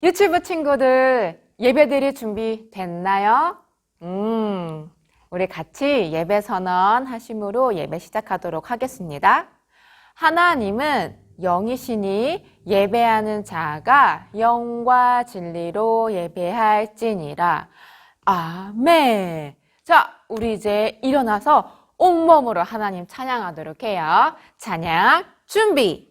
유튜브 친구들, 예배드릴 준비 됐나요? 우리 같이 예배 선언 하심으로 예배 시작하도록 하겠습니다. 하나님은 영이시니 예배하는 자가 영과 진리로 예배할지니라. 아멘. 자, 우리 이제 일어나서 온몸으로 하나님 찬양하도록 해요. 찬양 준비.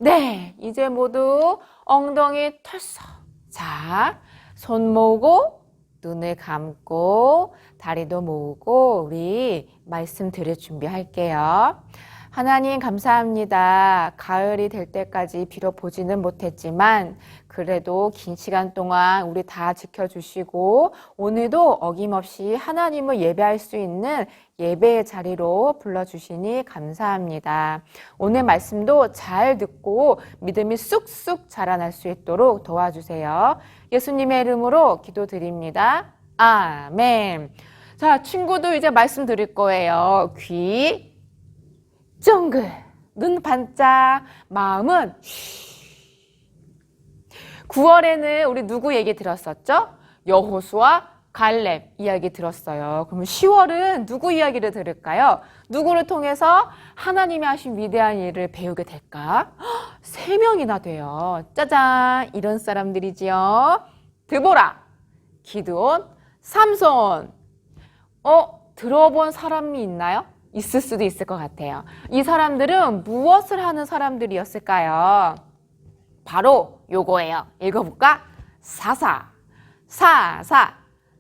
네, 이제 모두 엉덩이 털썩. 자, 손 모으고 눈을 감고 다리도 모으고 우리 말씀 들을 준비할게요. 하나님 감사합니다. 가을이 될 때까지 비록 보지는 못했지만 그래도 긴 시간 동안 우리 다 지켜주시고 오늘도 어김없이 하나님을 예배할 수 있는 예배의 자리로 불러주시니 감사합니다. 오늘 말씀도 잘 듣고 믿음이 쑥쑥 자라날 수 있도록 도와주세요. 예수님의 이름으로 기도드립니다. 아멘. 자, 친구들 이제 말씀 드릴 거예요. 귀 쫑글, 눈 반짝, 마음은 쉬. 9월에는 우리 누구 얘기 들었었죠? 여호수아, 갈렙 이야기 들었어요. 그러면 10월은 누구 이야기를 들을까요? 누구를 통해서 하나님이 하신 위대한 일을 배우게 될까? 3명이나 돼요. 짜잔, 이런 사람들이지요. 드보라, 기드온, 삼손. 들어본 사람이 있나요? 있을 수도 있을 것 같아요. 이 사람들은 무엇을 하는 사람들이었을까요? 바로 요거예요. 읽어볼까?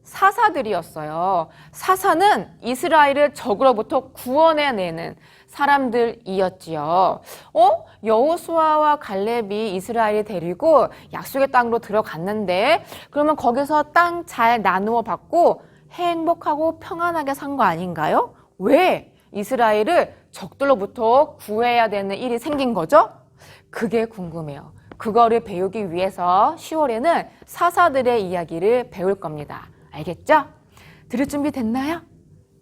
사사들이었어요. 사사는 이스라엘을 적으로부터 구원해내는 사람들이었지요. 여호수아와 갈렙이 이스라엘을 데리고 약속의 땅으로 들어갔는데 그러면 거기서 땅 잘 나누어 받고 행복하고 평안하게 산 거 아닌가요? 왜 이스라엘을 적들로부터 구해야 되는 일이 생긴 거죠? 그게 궁금해요. 그거를 배우기 위해서 10월에는 사사들의 이야기를 배울 겁니다. 알겠죠? 들을 준비 됐나요?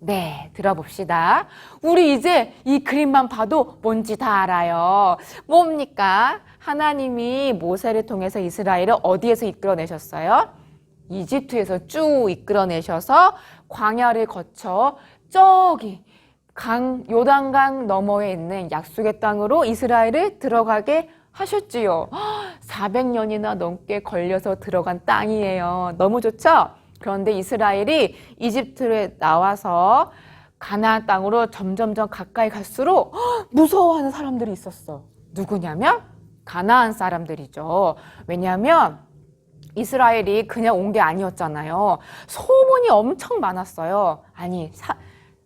네, 들어봅시다. 우리 이제 이 그림만 봐도 뭔지 다 알아요. 뭡니까? 하나님이 모세를 통해서 이스라엘을 어디에서 이끌어내셨어요? 이집트에서 쭉 이끌어내셔서 광야를 거쳐 저기 요단강 너머에 있는 약속의 땅으로 이스라엘을 들어가게 하셨지요. 400년이나 넘게 걸려서 들어간 땅이에요. 너무 좋죠? 그런데 이스라엘이 이집트에 나와서 가나안 땅으로 점점점 가까이 갈수록 무서워하는 사람들이 있었어. 누구냐면 가나안 사람들이죠. 왜냐하면 이스라엘이 그냥 온 게 아니었잖아요. 소문이 엄청 많았어요. 아니,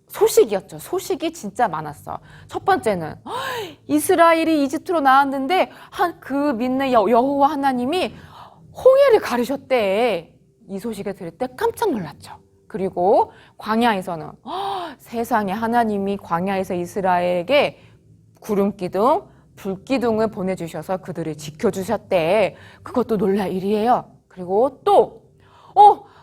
소식이었죠. 소식이 진짜 많았어. 첫 번째는 이스라엘이 이집트로 나왔는데 그 믿는 여호와 하나님이 홍해를 가르셨대. 이 소식을 들을 때 깜짝 놀랐죠. 그리고 광야에서는 세상에 하나님이 광야에서 이스라엘에게 구름기둥, 불기둥을 보내주셔서 그들을 지켜주셨대. 그것도 놀랄 일이에요. 그리고 또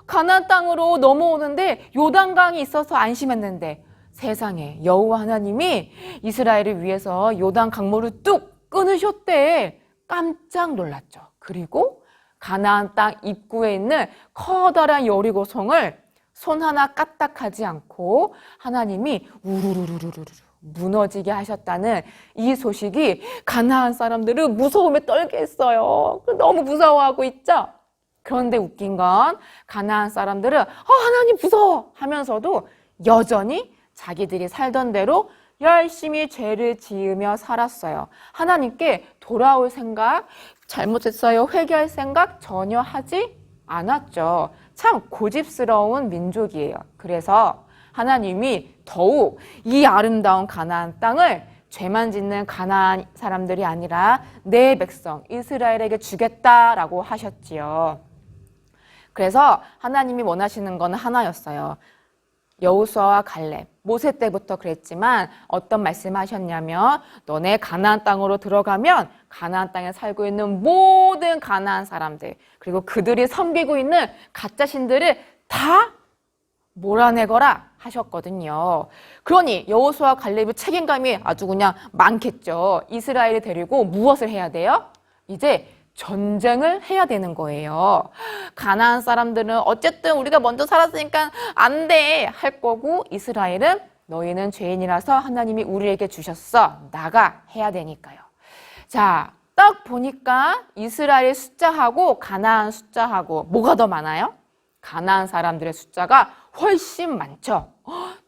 가나안 땅으로 넘어오는데 요단강이 있어서 안심했는데 세상에 여호와 하나님이 이스라엘을 위해서 요단 강물을 뚝 끊으셨대. 깜짝 놀랐죠. 그리고 가나안 땅 입구에 있는 커다란 여리고성을 손 하나 까딱하지 않고 하나님이 우르르르르르 무너지게 하셨다는 이 소식이 가나안 사람들은 무서움에 떨게 했어요. 너무 무서워하고 있죠? 그런데 웃긴 건 가나안 사람들은 하나님 무서워 하면서도 여전히 자기들이 살던 대로 열심히 죄를 지으며 살았어요. 하나님께 돌아올 생각, 잘못했어요, 회개할 생각 전혀 하지 않았죠. 참 고집스러운 민족이에요. 그래서 하나님이 더욱 이 아름다운 가나안 땅을 죄만 짓는 가나안 사람들이 아니라 내 백성 이스라엘에게 주겠다라고 하셨지요. 그래서 하나님이 원하시는 건 하나였어요. 여호수아와 갈렙, 모세 때부터 그랬지만 어떤 말씀하셨냐면 너네 가나안 땅으로 들어가면 가나안 땅에 살고 있는 모든 가나안 사람들 그리고 그들이 섬기고 있는 가짜 신들을 다 몰아내거라 하셨거든요. 그러니 여호수아와 갈렙의 책임감이 아주 그냥 많겠죠. 이스라엘을 데리고 무엇을 해야 돼요? 이제 전쟁을 해야 되는 거예요. 가나안 사람들은 어쨌든 우리가 먼저 살았으니까 안 돼 할 거고 이스라엘은 너희는 죄인이라서 하나님이 우리에게 주셨어. 나가 해야 되니까요. 자, 딱 보니까 이스라엘 숫자하고 가나안 숫자하고 뭐가 더 많아요? 가나안 사람들의 숫자가 훨씬 많죠.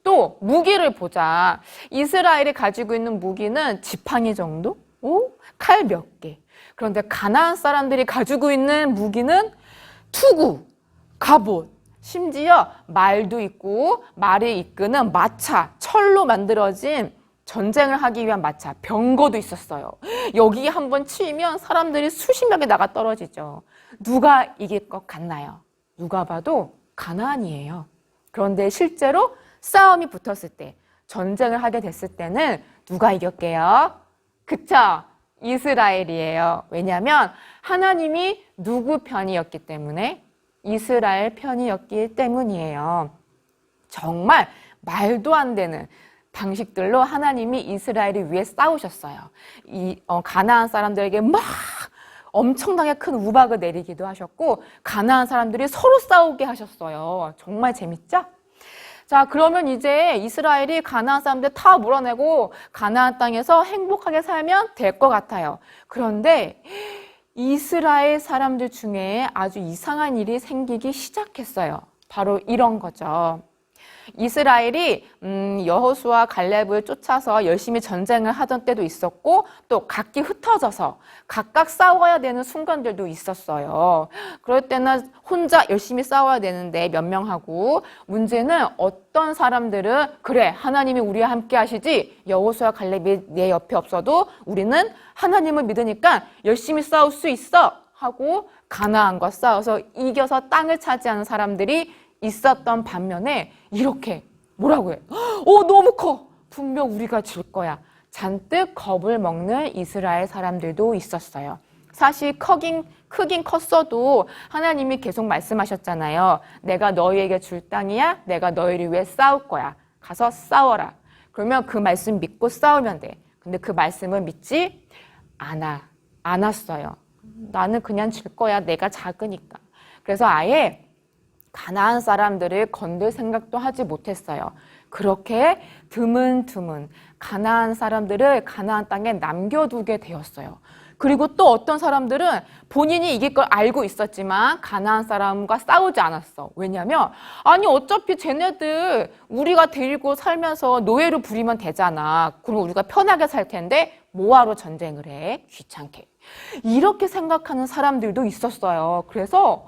또 무기를 보자. 이스라엘이 가지고 있는 무기는 지팡이 정도? 칼 몇 개. 그런데 가나안 사람들이 가지고 있는 무기는 투구, 갑옷, 심지어 말도 있고 말을 이끄는 마차, 철로 만들어진 전쟁을 하기 위한 마차, 병거도 있었어요. 여기에 한번 치이면 사람들이 수십 명이 나가 떨어지죠. 누가 이길 것 같나요? 누가 봐도 가나안이에요. 그런데 실제로 싸움이 붙었을 때, 전쟁을 하게 됐을 때는 누가 이겼게요? 그쵸? 이스라엘이에요. 왜냐하면 하나님이 누구 편이었기 때문에? 이스라엘 편이었기 때문이에요. 정말 말도 안 되는 방식들로 하나님이 이스라엘을 위해 싸우셨어요. 가나안 사람들에게 막 엄청나게 큰 우박을 내리기도 하셨고 가나안 사람들이 서로 싸우게 하셨어요. 정말 재밌죠? 자, 그러면 이제 이스라엘이 가나안 사람들 다 몰아내고 가나안 땅에서 행복하게 살면 될 것 같아요. 그런데 이스라엘 사람들 중에 아주 이상한 일이 생기기 시작했어요. 바로 이런 거죠. 이스라엘이 여호수아 갈렙을 쫓아서 열심히 전쟁을 하던 때도 있었고 또 각기 흩어져서 각각 싸워야 되는 순간들도 있었어요. 그럴 때는 혼자 열심히 싸워야 되는데 몇 명하고 문제는 어떤 사람들은 그래 하나님이 우리와 함께 하시지 여호수아 갈렙이 내 옆에 없어도 우리는 하나님을 믿으니까 열심히 싸울 수 있어 하고 가나안과 싸워서 이겨서 땅을 차지하는 사람들이 있었던 반면에 이렇게 뭐라고 해? 너무 커. 분명 우리가 질 거야. 잔뜩 겁을 먹는 이스라엘 사람들도 있었어요. 사실 크긴 컸어도 하나님이 계속 말씀하셨잖아요. 내가 너희에게 줄 땅이야. 내가 너희를 위해 싸울 거야. 가서 싸워라. 그러면 그 말씀 믿고 싸우면 돼. 근데 그 말씀을 믿지 않았어요. 나는 그냥 질 거야. 내가 작으니까. 그래서 아예 가나안 사람들을 건들 생각도 하지 못했어요. 그렇게 드문드문 가나안 사람들을 가나안 땅에 남겨두게 되었어요. 그리고 또 어떤 사람들은 본인이 이길 걸 알고 있었지만 가나안 사람과 싸우지 않았어. 왜냐면 아니 어차피 쟤네들 우리가 데리고 살면서 노예로 부리면 되잖아. 그럼 우리가 편하게 살 텐데 뭐하러 전쟁을 해? 귀찮게. 이렇게 생각하는 사람들도 있었어요. 그래서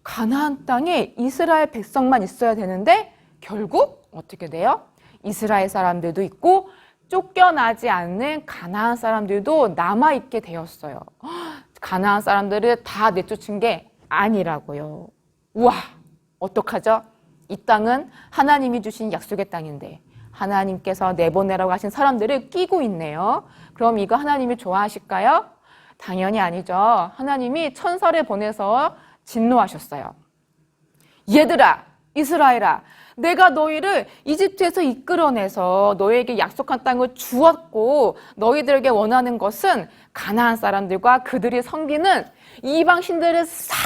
가나안 땅에 이스라엘 백성만 있어야 되는데 결국 어떻게 돼요? 이스라엘 사람들도 있고 쫓겨나지 않는 가나안 사람들도 남아있게 되었어요. 가나안 사람들을 다 내쫓은 게 아니라고요. 우와, 어떡하죠? 이 땅은 하나님이 주신 약속의 땅인데 하나님께서 내보내라고 하신 사람들을 끼고 있네요. 그럼 이거 하나님이 좋아하실까요? 당연히 아니죠. 하나님이 천사를 보내서 진노하셨어요. 얘들아, 이스라엘아, 내가 너희를 이집트에서 이끌어내서 너희에게 약속한 땅을 주었고 너희들에게 원하는 것은 가나안 사람들과 그들이 섬기는 이방 신들을 싹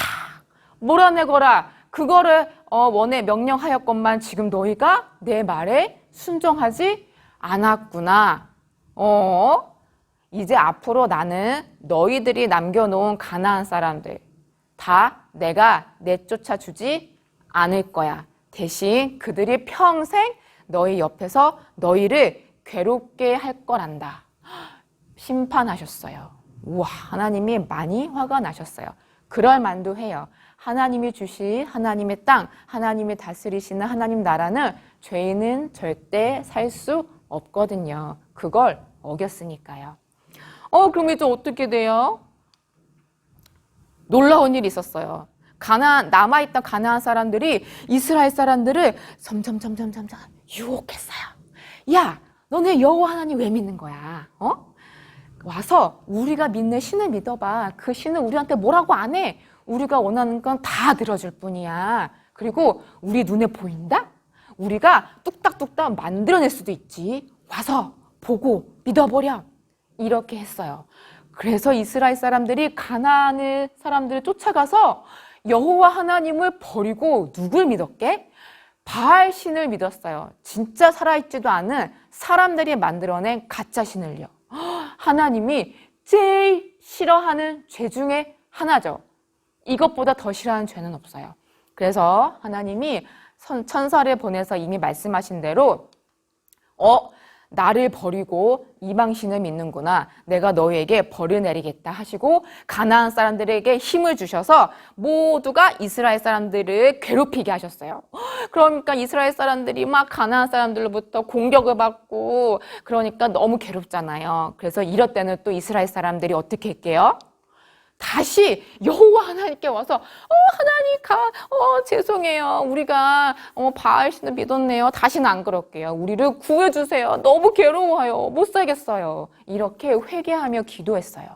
몰아내거라. 그거를 원해 명령하였건만 지금 너희가 내 말에 순종하지 않았구나. 이제 앞으로 나는 너희들이 남겨놓은 가나안 사람들 다 내가 내쫓아 주지 않을 거야. 대신 그들이 평생 너희 옆에서 너희를 괴롭게 할 거란다. 심판하셨어요. 우와, 하나님이 많이 화가 나셨어요. 그럴 만도 해요. 하나님이 주신 하나님의 땅, 하나님이 다스리시는 하나님 나라는 죄인은 절대 살 수 없거든요. 그걸 어겼으니까요. 그럼 이제 어떻게 돼요? 놀라운 일이 있었어요. 남아있던 가나안 사람들이 이스라엘 사람들을 점점 유혹했어요. 야, 너네 여호와 하나님 왜 믿는 거야? 와서 우리가 믿는 신을 믿어봐. 그 신은 우리한테 뭐라고 안 해. 우리가 원하는 건 다 들어줄 뿐이야. 그리고 우리 눈에 보인다? 우리가 뚝딱뚝딱 만들어낼 수도 있지. 와서 보고 믿어버려. 이렇게 했어요. 그래서 이스라엘 사람들이 가나안 사람들을 쫓아가서 여호와 하나님을 버리고 누굴 믿었게? 바알 신을 믿었어요. 진짜 살아있지도 않은 사람들이 만들어낸 가짜 신을요. 하나님이 제일 싫어하는 죄 중에 하나죠. 이것보다 더 싫어하는 죄는 없어요. 그래서 하나님이 천사를 보내서 이미 말씀하신 대로 나를 버리고 이방신을 믿는구나. 내가 너희에게 벌을 내리겠다 하시고 가나안 사람들에게 힘을 주셔서 모두가 이스라엘 사람들을 괴롭히게 하셨어요. 그러니까 이스라엘 사람들이 막 가나안 사람들로부터 공격을 받고 그러니까 너무 괴롭잖아요. 그래서 이럴 때는 또 이스라엘 사람들이 어떻게 할게요? 다시 여호와 하나님께 와서 하나님 죄송해요. 우리가 바알 신을 믿었네요. 다시는 안 그럴게요. 우리를 구해주세요. 너무 괴로워요. 못 살겠어요. 이렇게 회개하며 기도했어요.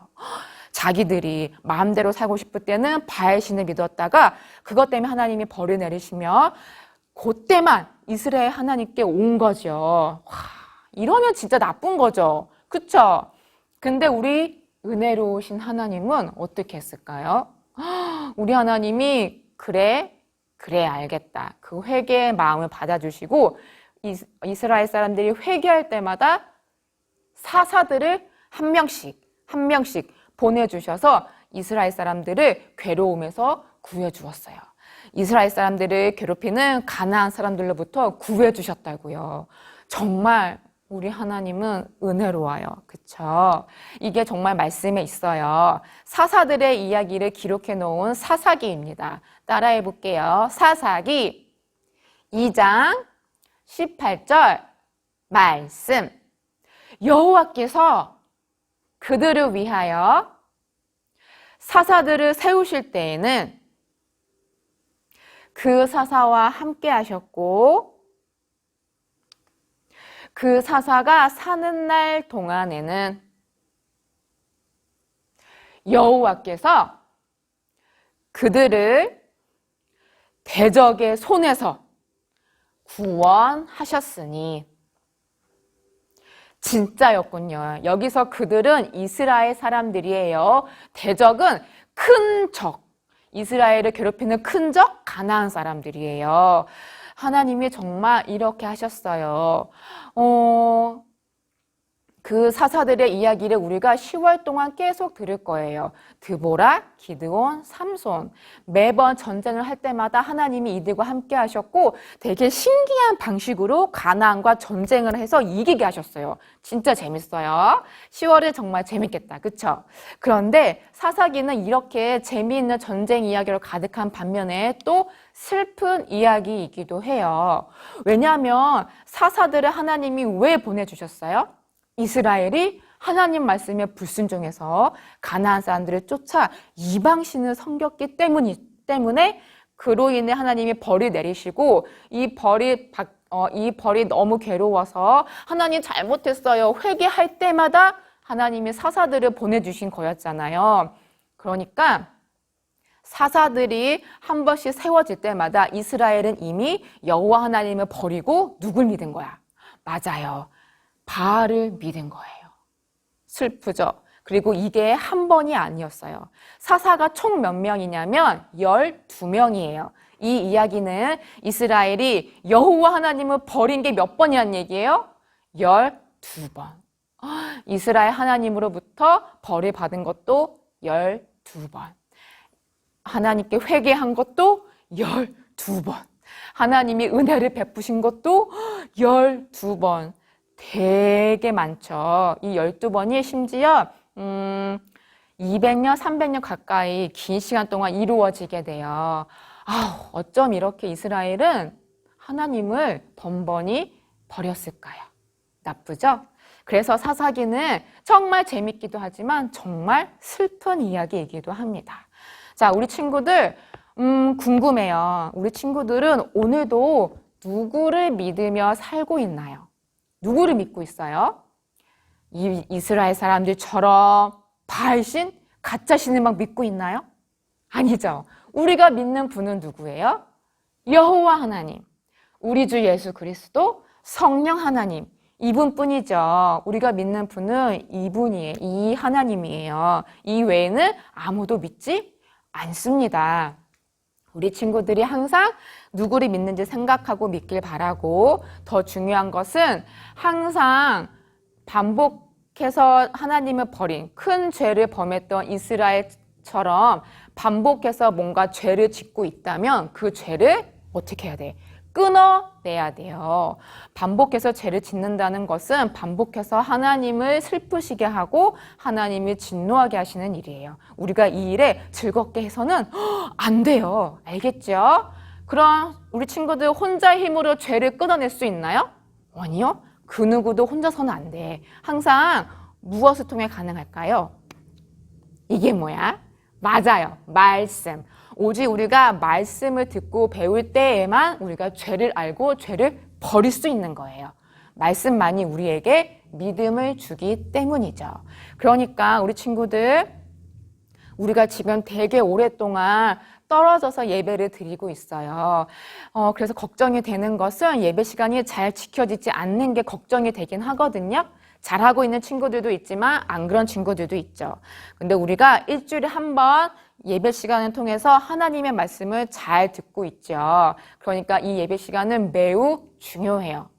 자기들이 마음대로 살고 싶을 때는 바알 신을 믿었다가 그것 때문에 하나님이 벌을 내리시며 그때만 이스라엘 하나님께 온 거죠. 와, 이러면 진짜 나쁜 거죠. 그쵸? 근데 우리 은혜로우신 하나님은 어떻게 했을까요? 우리 하나님이 그래 알겠다. 그 회개의 마음을 받아주시고 이스라엘 사람들이 회개할 때마다 사사들을 한 명씩 보내주셔서 이스라엘 사람들을 괴로움에서 구해주었어요. 이스라엘 사람들을 괴롭히는 가나안 사람들로부터 구해주셨다고요. 정말 우리 하나님은 은혜로워요. 그쵸? 이게 정말 말씀에 있어요. 사사들의 이야기를 기록해 놓은 사사기입니다. 따라해 볼게요. 사사기 2장 18절 말씀. 여호와께서 그들을 위하여 사사들을 세우실 때에는 그 사사와 함께 하셨고 그 사사가 사는 날 동안에는 여호와께서 그들을 대적의 손에서 구원하셨으니 진짜였군요. 여기서 그들은 이스라엘 사람들이에요. 대적은 큰 적, 이스라엘을 괴롭히는 큰 적, 가나안 사람들이에요. 하나님이 정말 이렇게 하셨어요. 그 사사들의 이야기를 우리가 10월 동안 계속 들을 거예요. 드보라, 기드온, 삼손. 매번 전쟁을 할 때마다 하나님이 이들과 함께 하셨고 되게 신기한 방식으로 가나안과 전쟁을 해서 이기게 하셨어요. 진짜 재밌어요. 10월은 정말 재밌겠다. 그쵸? 그런데 사사기는 이렇게 재미있는 전쟁 이야기로 가득한 반면에 또 슬픈 이야기이기도 해요. 왜냐하면 사사들을 하나님이 왜 보내주셨어요? 이스라엘이 하나님 말씀에 불순종해서 가나안 사람들을 쫓아 이방신을 섬겼기 때문에 그로 인해 하나님이 벌을 내리시고 이 벌이 너무 괴로워서 하나님 잘못했어요. 회개할 때마다 하나님이 사사들을 보내주신 거였잖아요. 그러니까 사사들이 한 번씩 세워질 때마다 이스라엘은 이미 여호와 하나님을 버리고 누굴 믿은 거야? 맞아요. 바알을 믿은 거예요. 슬프죠? 그리고 이게 한 번이 아니었어요. 사사가 총 몇 명이냐면 12명이에요. 이 이야기는 이스라엘이 여호와 하나님을 버린 게 몇 번이란 얘기예요? 12번. 이스라엘 하나님으로부터 벌을 받은 것도 12번. 하나님께 회개한 것도 12번. 하나님이 은혜를 베푸신 것도 12번. 되게 많죠. 이 12번이 심지어 200년, 300년 가까이 긴 시간 동안 이루어지게 돼요. 어쩜 이렇게 이스라엘은 하나님을 번번이 버렸을까요? 나쁘죠? 그래서 사사기는 정말 재밌기도 하지만 정말 슬픈 이야기이기도 합니다. 자, 우리 친구들 궁금해요. 우리 친구들은 오늘도 누구를 믿으며 살고 있나요? 누구를 믿고 있어요? 이스라엘 사람들처럼 바알신, 가짜신을 막 믿고 있나요? 아니죠. 우리가 믿는 분은 누구예요? 여호와 하나님, 우리 주 예수 그리스도, 성령 하나님, 이분뿐이죠. 우리가 믿는 분은 이분이에요. 이 하나님이에요. 이 외에는 아무도 믿지 않습니다. 우리 친구들이 항상 누구를 믿는지 생각하고 믿길 바라고, 더 중요한 것은 항상 반복해서 하나님을 버린 큰 죄를 범했던 이스라엘처럼 반복해서 뭔가 죄를 짓고 있다면 그 죄를 어떻게 해야 돼? 끊어내야 돼요. 반복해서 죄를 짓는다는 것은 반복해서 하나님을 슬프시게 하고 하나님을 진노하게 하시는 일이에요. 우리가 이 일에 즐겁게 해서는 안 돼요. 알겠죠? 그럼 우리 친구들 혼자 힘으로 죄를 끊어낼 수 있나요? 아니요. 그 누구도 혼자서는 안 돼. 항상 무엇을 통해 가능할까요? 이게 뭐야? 맞아요. 말씀. 오직 우리가 말씀을 듣고 배울 때에만 우리가 죄를 알고 죄를 버릴 수 있는 거예요. 말씀만이 우리에게 믿음을 주기 때문이죠. 그러니까 우리 친구들, 우리가 지금 되게 오랫동안 떨어져서 예배를 드리고 있어요. 그래서 걱정이 되는 것은 예배 시간이 잘 지켜지지 않는 게 걱정이 되긴 하거든요. 잘하고 있는 친구들도 있지만 안 그런 친구들도 있죠. 근데 우리가 일주일에 한 번 예배 시간을 통해서 하나님의 말씀을 잘 듣고 있죠. 그러니까 이 예배 시간은 매우 중요해요.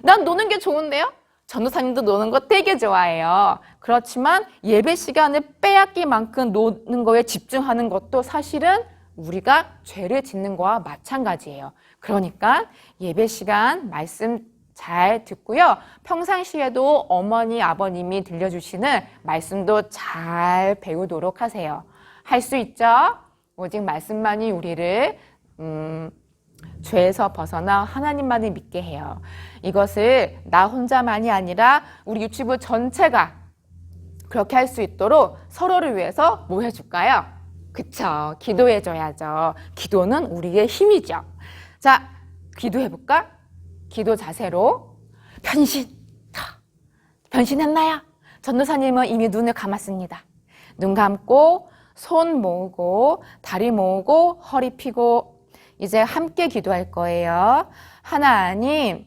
난 노는 게 좋은데요? 전도사님도 노는 거 되게 좋아해요. 그렇지만 예배 시간을 빼앗길 만큼 노는 거에 집중하는 것도 사실은 우리가 죄를 짓는 거와 마찬가지예요. 그러니까 예배 시간 말씀 잘 듣고요. 평상시에도 어머니, 아버님이 들려주시는 말씀도 잘 배우도록 하세요. 할 수 있죠? 오직 말씀만이 우리를 죄에서 벗어나 하나님만을 믿게 해요. 이것을 나 혼자만이 아니라 우리 유치부 전체가 그렇게 할 수 있도록 서로를 위해서 뭐 해줄까요? 그쵸. 기도해줘야죠. 기도는 우리의 힘이죠. 자, 기도해볼까? 기도 자세로 변신. 변신했나요? 전도사님은 이미 눈을 감았습니다. 눈 감고 손 모으고 다리 모으고 허리 펴고 이제 함께 기도할 거예요. 하나님,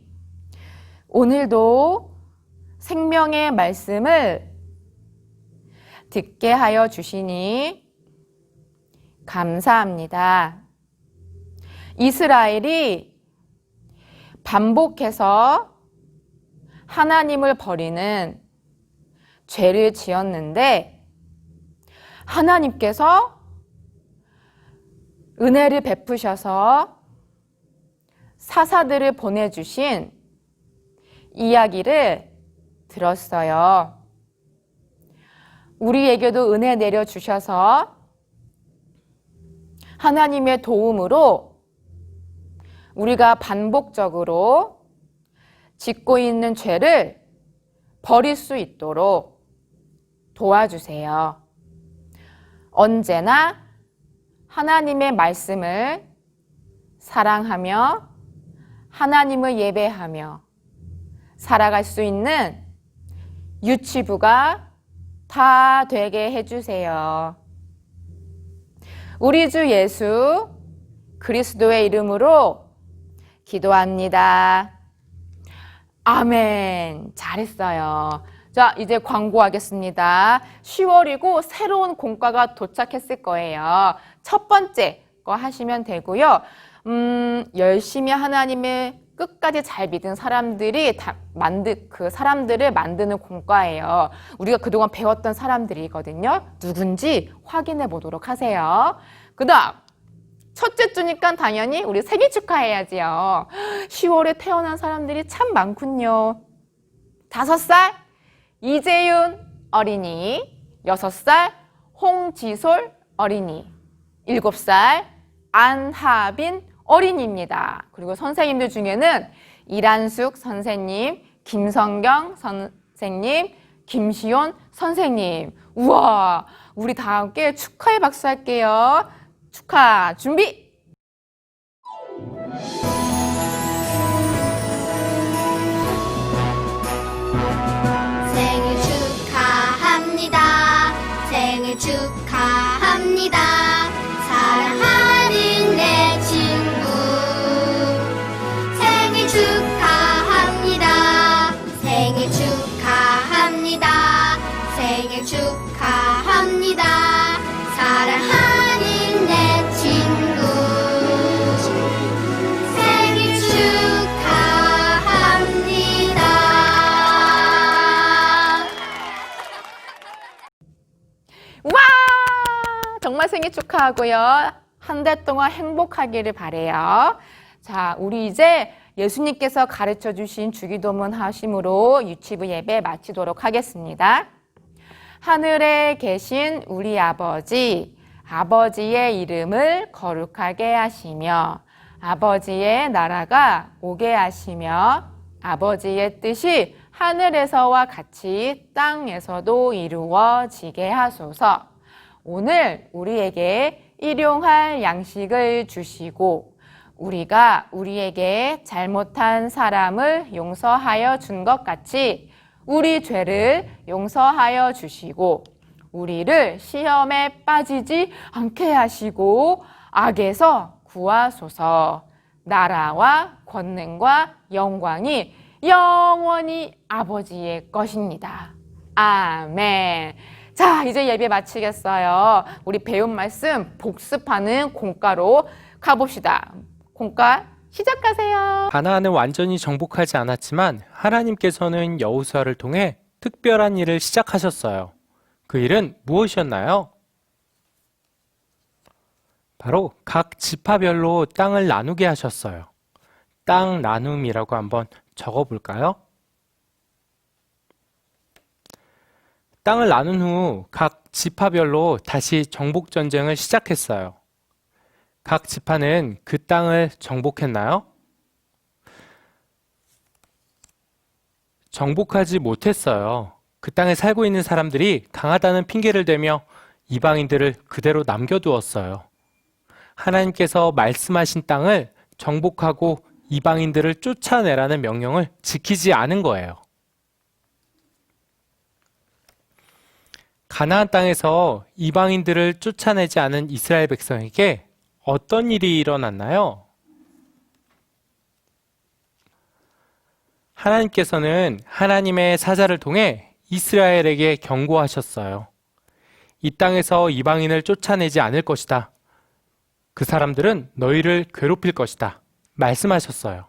오늘도 생명의 말씀을 듣게 하여 주시니 감사합니다. 이스라엘이 반복해서 하나님을 버리는 죄를 지었는데 하나님께서 은혜를 베푸셔서 사사들을 보내주신 이야기를 들었어요. 우리에게도 은혜 내려주셔서 하나님의 도움으로 우리가 반복적으로 짓고 있는 죄를 버릴 수 있도록 도와주세요. 언제나 하나님의 말씀을 사랑하며 하나님을 예배하며 살아갈 수 있는 유치부가 다 되게 해주세요. 우리 주 예수 그리스도의 이름으로 기도합니다. 아멘. 잘했어요. 자, 이제 광고하겠습니다. 10월이고 새로운 공과가 도착했을 거예요. 첫 번째 거 하시면 되고요. 열심히 하나님의 끝까지 잘 믿은 사람들이 그 사람들을 만드는 공과예요. 우리가 그동안 배웠던 사람들이거든요. 누군지 확인해 보도록 하세요. 그 다음, 첫째 주니까 당연히 우리 생일 축하해야지요. 10월에 태어난 사람들이 참 많군요. 5살 이재윤 어린이, 6살 홍지솔 어린이, 7살 안하빈 어린이입니다. 그리고 선생님들 중에는 이란숙 선생님, 김성경 선생님, 김시온 선생님. 우와, 우리 다 함께 축하의 박수 할게요. 축하 준비! 생일 축하합니다. 생일 축하합니다. 사랑하는 내 친구 생일 축하합니다. 생일 축하합니다. 생일 축하합니다. 사랑하는 내 친구 생일 축하합니다. 와! 정말 생일 축하하고요. 한 달 동안 행복하기를 바래요. 자, 우리 이제 예수님께서 가르쳐 주신 주기도문 하심으로 유치부 예배 마치도록 하겠습니다. 하늘에 계신 우리 아버지, 아버지의 이름을 거룩하게 하시며 아버지의 나라가 오게 하시며 아버지의 뜻이 하늘에서와 같이 땅에서도 이루어지게 하소서. 오늘 우리에게 일용할 양식을 주시고 우리가 우리에게 잘못한 사람을 용서하여 준 것 같이 우리 죄를 용서하여 주시고 우리를 시험에 빠지지 않게 하시고 악에서 구하소서. 나라와 권능과 영광이 영원히 아버지의 것입니다. 아멘. 자, 이제 예배 마치겠어요. 우리 배운 말씀 복습하는 공과로 가봅시다. 공과 시작하세요. 가나안은 완전히 정복하지 않았지만 하나님께서는 여호수아를 통해 특별한 일을 시작하셨어요. 그 일은 무엇이었나요? 바로 각 지파별로 땅을 나누게 하셨어요. 땅 나눔이라고 한번 적어볼까요? 땅을 나눈 후 각 지파별로 다시 정복전쟁을 시작했어요. 각 지파는 그 땅을 정복했나요? 정복하지 못했어요. 그 땅에 살고 있는 사람들이 강하다는 핑계를 대며 이방인들을 그대로 남겨두었어요. 하나님께서 말씀하신 땅을 정복하고 이방인들을 쫓아내라는 명령을 지키지 않은 거예요. 가나안 땅에서 이방인들을 쫓아내지 않은 이스라엘 백성에게 어떤 일이 일어났나요? 하나님께서는 하나님의 사자를 통해 이스라엘에게 경고하셨어요. 이 땅에서 이방인을 쫓아내지 않을 것이다. 그 사람들은 너희를 괴롭힐 것이다. 말씀하셨어요.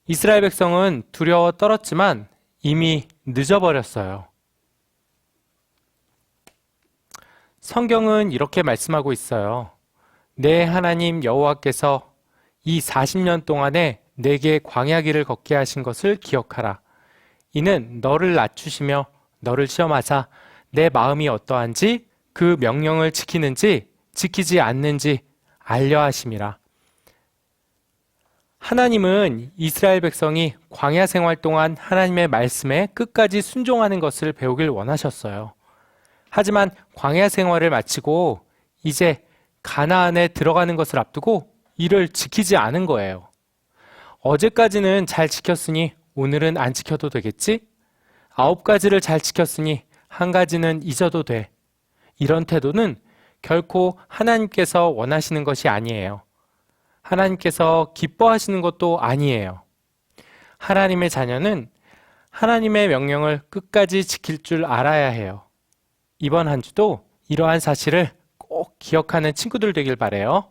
이스라엘 백성은 두려워 떨었지만 이미 늦어버렸어요. 성경은 이렇게 말씀하고 있어요. 내 하나님 여호와께서 이 40년 동안에 내게 광야 길을 걷게 하신 것을 기억하라. 이는 너를 낮추시며 너를 시험하사 내 마음이 어떠한지 그 명령을 지키는지 지키지 않는지 알려 하심이라. 하나님은 이스라엘 백성이 광야 생활 동안 하나님의 말씀에 끝까지 순종하는 것을 배우길 원하셨어요. 하지만 광야 생활을 마치고 이제 가나안에 들어가는 것을 앞두고 이를 지키지 않은 거예요. 어제까지는 잘 지켰으니 오늘은 안 지켜도 되겠지? 9가지를 잘 지켰으니 1가지는 잊어도 돼. 이런 태도는 결코 하나님께서 원하시는 것이 아니에요. 하나님께서 기뻐하시는 것도 아니에요. 하나님의 자녀는 하나님의 명령을 끝까지 지킬 줄 알아야 해요. 이번 한 주도 이러한 사실을 꼭 기억하는 친구들 되길 바래요.